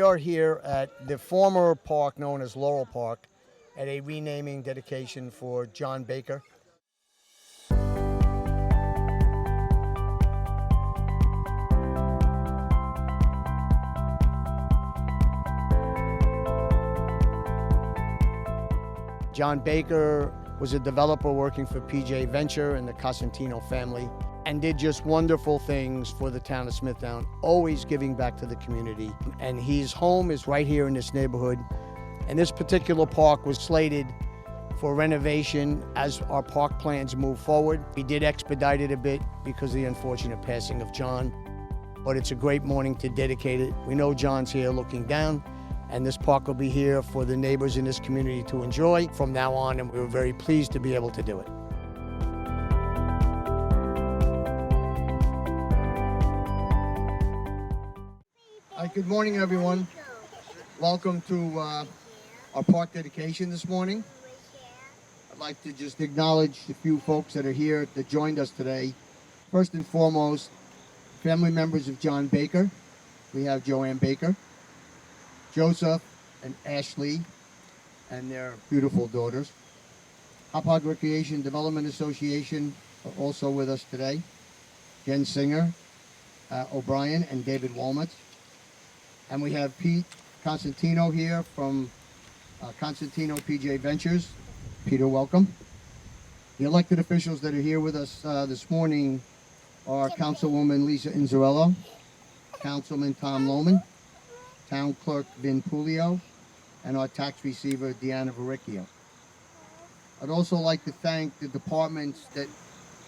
are here at the former park known as Laurel Park at a renaming dedication for John Baker. John Baker was a developer working for PJ Venture and the Cosentino family, and did just wonderful things for the town of Smithtown, always giving back to the community. And his home is right here in this neighborhood. And this particular park was slated for renovation as our park plans move forward. We did expedite it a bit because of the unfortunate passing of John, but it's a great morning to dedicate it. We know John's here looking down, and this park will be here for the neighbors in this community to enjoy from now on, and we were very pleased to be able to do it. Good morning, everyone. Welcome to our park dedication this morning. I'd like to just acknowledge the few folks that are here that joined us today. First and foremost, family members of John Baker. We have Joanne Baker, Joseph and Ashley, and their beautiful daughters. Hauppauge Recreation Development Association are also with us today. Jen Singer, O'Brien, and David Walnuts. And we have Pete Cosentino here from Cosentino PJ Ventures. Peter, welcome. The elected officials that are here with us this morning are Councilwoman Lisa Inzarello, Councilman Tom Lohman, Town Clerk Vin Pulio, and our tax receiver Deanna Varicchio. I'd also like to thank the departments that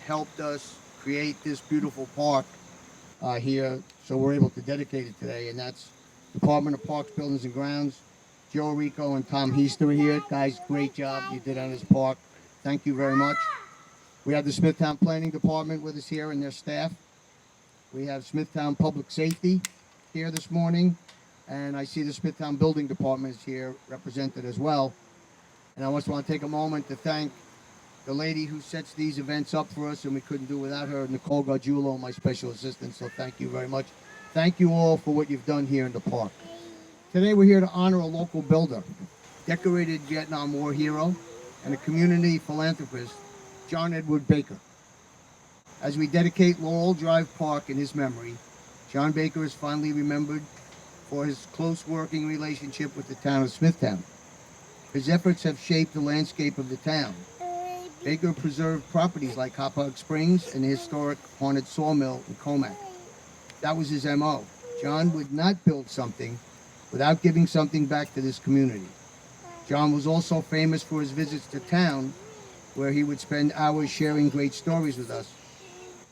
helped us create this beautiful park here, so we're able to dedicate it today, and that's Department of Parks, Buildings and Grounds. Joe Rico and Tom Heaster are here. Guys, great job you did on this park. Thank you very much. We have the Smithtown Planning Department with us here and their staff. We have Smithtown Public Safety here this morning, and I see the Smithtown Building Department is here represented as well. And I also want to take a moment to thank the lady who sets these events up for us, and we couldn't do without her, Nicole Gargiulo, my special assistant, so thank you very much. Thank you all for what you've done here in the park. Today we're here to honor a local builder, decorated Vietnam War hero, and a community philanthropist, John Edward Baker. As we dedicate Laurel Drive Park in his memory, John Baker is fondly remembered for his close working relationship with the town of Smithtown. His efforts have shaped the landscape of the town. Baker preserved properties like Hauppauge Springs and the historic haunted sawmill in Comac. That was his MO. John would not build something without giving something back to this community. John was also famous for his visits to town, where he would spend hours sharing great stories with us.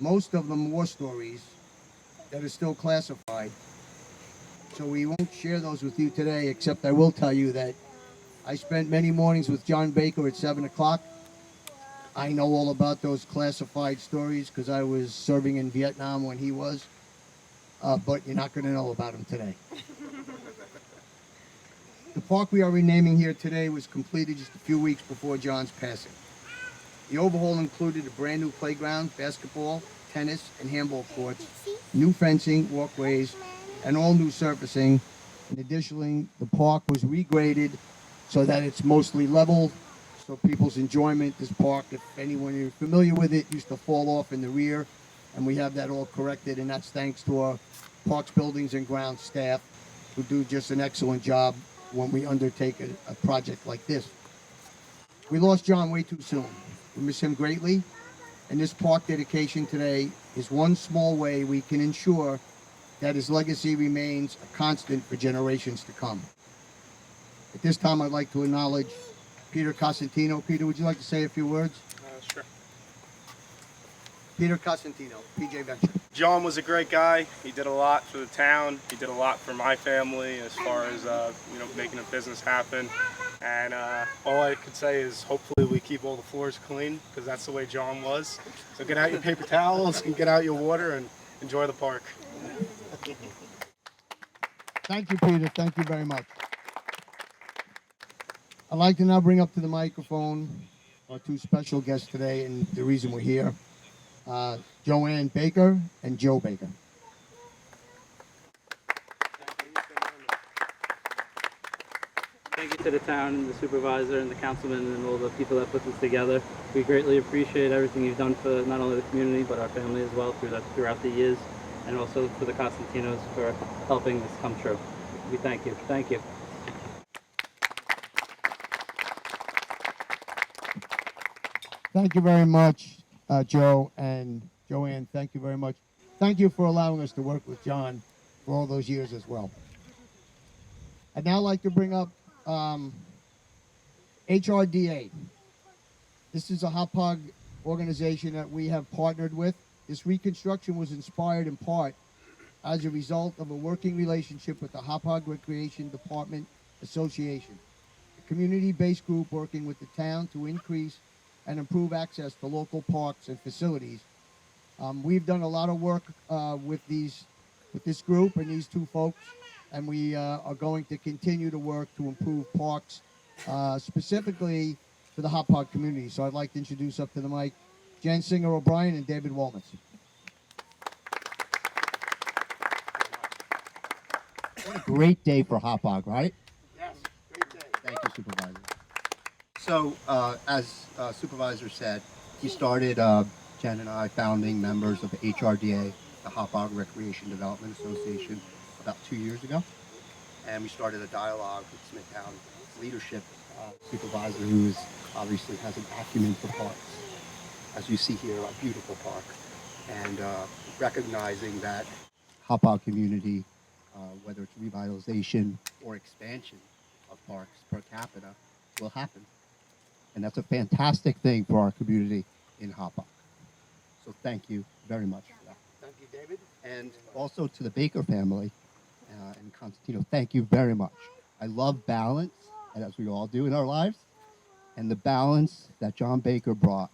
Most of them war stories that are still classified. So we won't share those with you today, except I will tell you that I spent many mornings with John Baker at 7 o'clock. I know all about those classified stories because I was serving in Vietnam when he was. But you're not going to know about him today. The park we are renaming here today was completed just a few weeks before John's passing. The overhaul included a brand new playground, basketball, tennis, and handball courts, new fencing, walkways, and all new surfacing. And additionally, the park was regraded so that it's mostly level, so people's enjoyment, this park, if anyone is familiar with it, used to fall off in the rear. And we have that all corrected, and that's thanks to our Parks, Buildings, and Grounds staff who do just an excellent job when we undertake a project like this. We lost John way too soon. We miss him greatly, and this park dedication today is one small way we can ensure that his legacy remains a constant for generations to come. At this time, I'd like to acknowledge Peter Cosentino. Peter, would you like to say a few words? Sure. Peter Cosentino, PJ Venture. John was a great guy. He did a lot for the town. He did a lot for my family as far as making a business happen. And all I could say is hopefully we keep all the floors clean because that's the way John was. So get out your paper towels and get out your water and enjoy the park. Thank you, Peter. Thank you very much. I'd like to now bring up to the microphone our two special guests today and the reason we're here. Joanne Baker and Joe Baker. to the town and the supervisor and the councilman and all the people that put this together. We greatly appreciate everything you've done for not only the community but our family as well throughout the years, and also for the Costantinos for helping this come true. We thank you. Thank you. Thank you very much, Joe and Joanne. Thank you very much. Thank you for allowing us to work with John for all those years as well. I'd now like to bring up HRDA. This is a Hauppauge organization that we have partnered with. This reconstruction was inspired in part as a result of a working relationship with the Hauppauge Recreation Department Association, a community-based group working with the town to increase and improve access to local parks and facilities. We've done a lot of work with this group and these two folks, and we are going to continue to work to improve parks, specifically for the Hauppauge community. So I'd like to introduce up to the mic Jen Singer O'Brien and David Waltz. What a great day for Hauppauge, right? Yes, great day. Thank you, Supervisor. So, as Supervisor said, he started, Jen and I, founding members of the HRDA, the Hauppauge Recreation Development Association, about 2 years ago. And we started a dialogue with Smithtown leadership supervisor, who is obviously has an acumen for parks. As you see here, a beautiful park. And recognizing that Hauppauge community, whether it's revitalization or expansion of parks per capita, will happen. And that's a fantastic thing for our community in Hauppauge. So thank you very much for that. Thank you, David. And also to the Baker family and Constantino, thank you very much. I love balance, and as we all do in our lives, and the balance that John Baker brought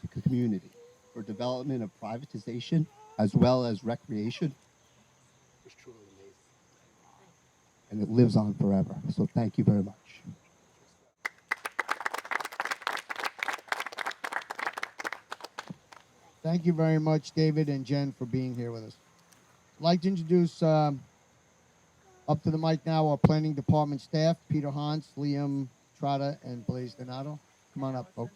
to the community for development of privatization as well as recreation was truly amazing. And it lives on forever. So thank you very much. Thank you very much, David and Jen, for being here with us. I'd like to introduce up to the mic now our planning department staff, Peter Hans, Liam Trotta, and Blaise Donato. Come on up, folks.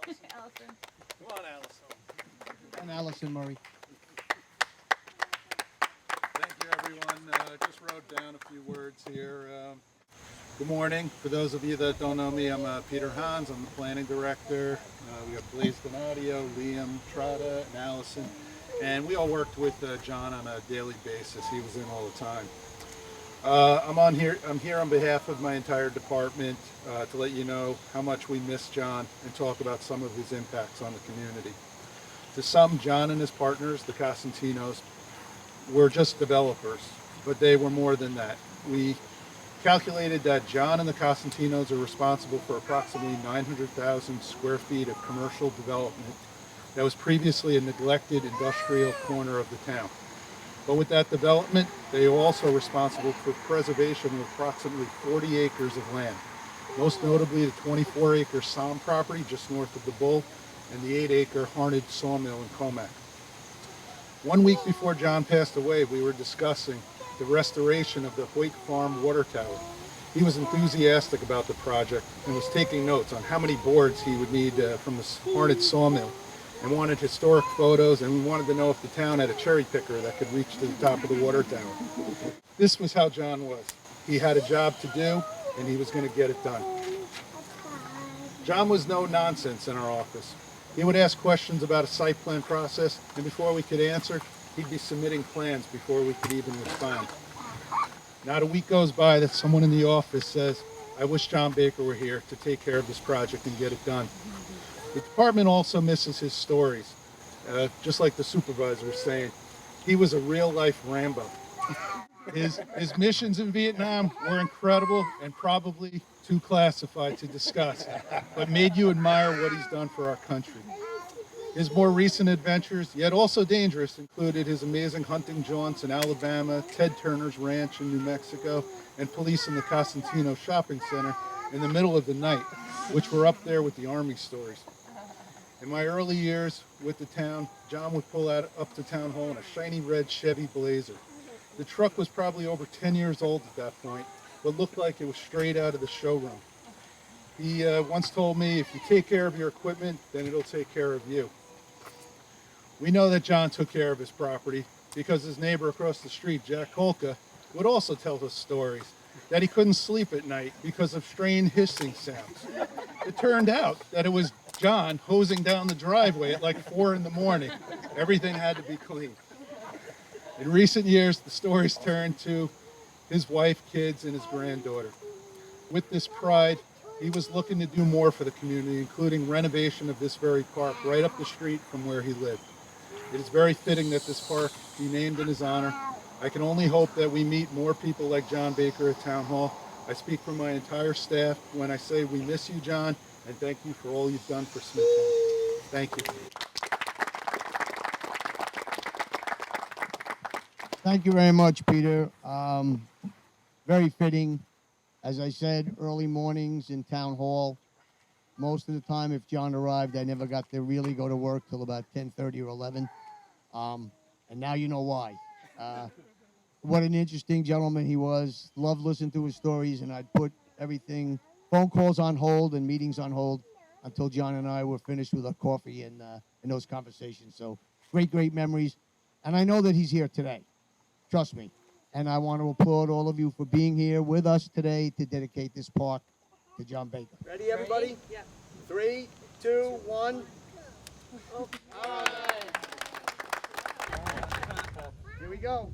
Allison. Come on, Allison. And Allison Murray. Thank you, everyone. Just wrote down a few words here. Good morning. For those of you that don't know me, I'm Peter Hans. I'm the planning director. We have Blaise Donato, Liam Trotta, and Allison. And we all worked with John on a daily basis. He was in all the time. I'm here on behalf of my entire department to let you know how much we miss John and talk about some of his impacts on the community. To some, John and his partners, the Costantinos, were just developers, but they were more than that. We calculated that John and the Costantinos are responsible for approximately 900,000 square feet of commercial development that was previously a neglected industrial corner of the town. But with that development, they are also responsible for preservation of approximately 40 acres of land, most notably the 24-acre Somme property just north of the Bull and the 8-acre Harnage Sawmill in Comac. 1 week before John passed away, we were discussing the restoration of the Hoyt Farm water tower. He was enthusiastic about the project and was taking notes on how many boards he would need from the Harnage Sawmill, and wanted historic photos, and we wanted to know if the town had a cherry picker that could reach to the top of the water tower. This was how John was. He had a job to do, and he was going to get it done. John was no nonsense in our office. He would ask questions about a site plan process, and before we could answer, he'd be submitting plans before we could even respond. Not a week goes by that someone in the office says, "I wish John Baker were here to take care of this project and get it done." The department also misses his stories. Just like the supervisor was saying, he was a real-life Rambo. His missions in Vietnam were incredible and probably too classified to discuss, but made you admire what he's done for our country. His more recent adventures, yet also dangerous, included his amazing hunting jaunts in Alabama, Ted Turner's ranch in New Mexico, and police in the Costantino shopping center in the middle of the night, which were up there with the Army stories. In my early years with the town, John would pull out up to town hall in a shiny red Chevy Blazer. The truck was probably over 10 years old at that point, what looked like it was straight out of the showroom. He once told me, if you take care of your equipment, then it'll take care of you. We know that John took care of his property because his neighbor across the street, Jack Kolka, would also tell us stories that he couldn't sleep at night because of strange hissing sounds. It turned out that it was John hosing down the driveway at like 4 in the morning. Everything had to be clean. In recent years, the stories turned to his wife, kids, and his granddaughter. With this pride, he was looking to do more for the community, including renovation of this very park right up the street from where he lived. It is very fitting that this park be named in his honor. I can only hope that we meet more people like John Baker at Town Hall. I speak for my entire staff when I say we miss you, John, and thank you for all you've done for Smithtown. Thank you. Thank you very much, Peter. Very fitting. As I said, early mornings in Town Hall. Most of the time, if John arrived, I never got to really go to work till about 10:30 or 11. And now you know why. What an interesting gentleman he was. Loved listening to his stories, and I'd put everything, phone calls on hold and meetings on hold until John and I were finished with our coffee and those conversations. So great memories. And I know that he's here today. Trust me. And I want to applaud all of you for being here with us today to dedicate this park to John Baker. Ready, everybody? Yeah. 3, 2, 1. All right. Here we go.